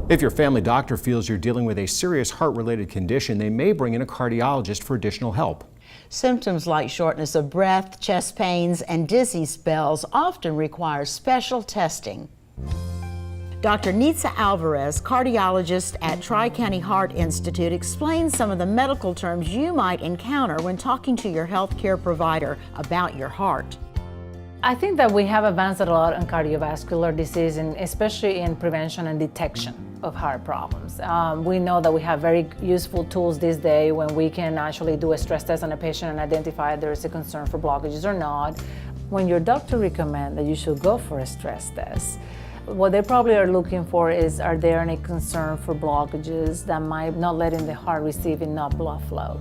If your family doctor feels you're dealing with a serious heart-related condition, they may bring in a cardiologist for additional help. Symptoms like shortness of breath, chest pains, and dizzy spells often require special testing. Dr. Nitza Alvarez, cardiologist at Tri-County Heart Institute, explains some of the medical terms you might encounter when talking to your healthcare provider about your heart. I think that we have advanced a lot in cardiovascular disease, and especially in prevention and detection of heart problems. We know that we have very useful tools these days when we can actually do a stress test on a patient and identify if there is a concern for blockages or not. When your doctor recommends that you should go for a stress test, what they probably are looking for is, are there any concern for blockages that might not letting the heart receive enough blood flow?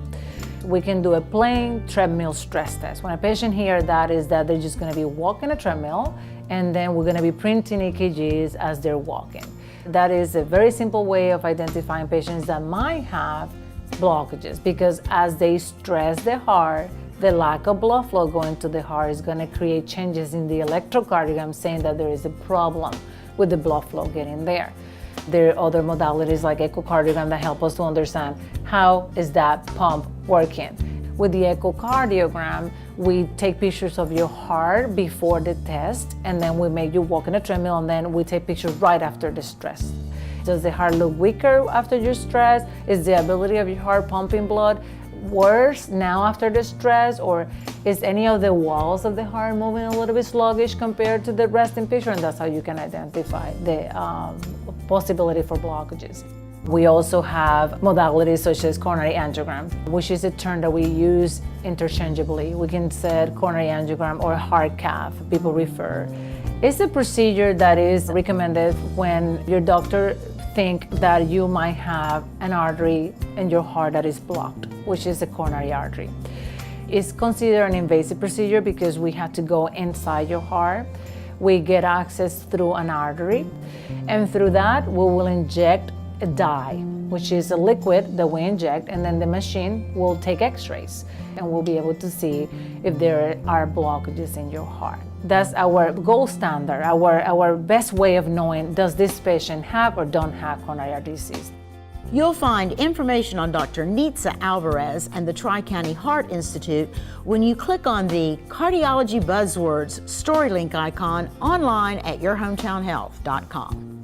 We can do a plain treadmill stress test. When a patient hears that, is that they're just gonna be walking a treadmill, and then we're gonna be printing EKGs as they're walking. That is a very simple way of identifying patients that might have blockages, because as they stress the heart, the lack of blood flow going to the heart is going to create changes in the electrocardiogram, saying that there is a problem with the blood flow getting there. There are other modalities like echocardiogram that help us to understand how is that pump working. With the echocardiogram, we take pictures of your heart before the test, and then we make you walk in a treadmill, and then we take pictures right after the stress. Does the heart look weaker after your stress? Is the ability of your heart pumping blood worse now after the stress, or is any of the walls of the heart moving a little bit sluggish compared to the resting picture? And that's how you can identify the possibility for blockages. We also have modalities such as coronary angiogram, which is a term that we use interchangeably. We can say coronary angiogram or heart cath, people refer. It's a procedure that is recommended when your doctor think that you might have an artery in your heart that is blocked, which is a coronary artery. It's considered an invasive procedure because we have to go inside your heart. We get access through an artery, and through that we will inject a dye, which is a liquid that we inject, and then the machine will take x-rays and we'll be able to see if there are blockages in your heart. That's our gold standard, our best way of knowing, does this patient have or don't have coronary artery disease. You'll find information on Dr. Nitza Alvarez and the Tri-County Heart Institute when you click on the Cardiology Buzzwords story link icon online at yourhometownhealth.com.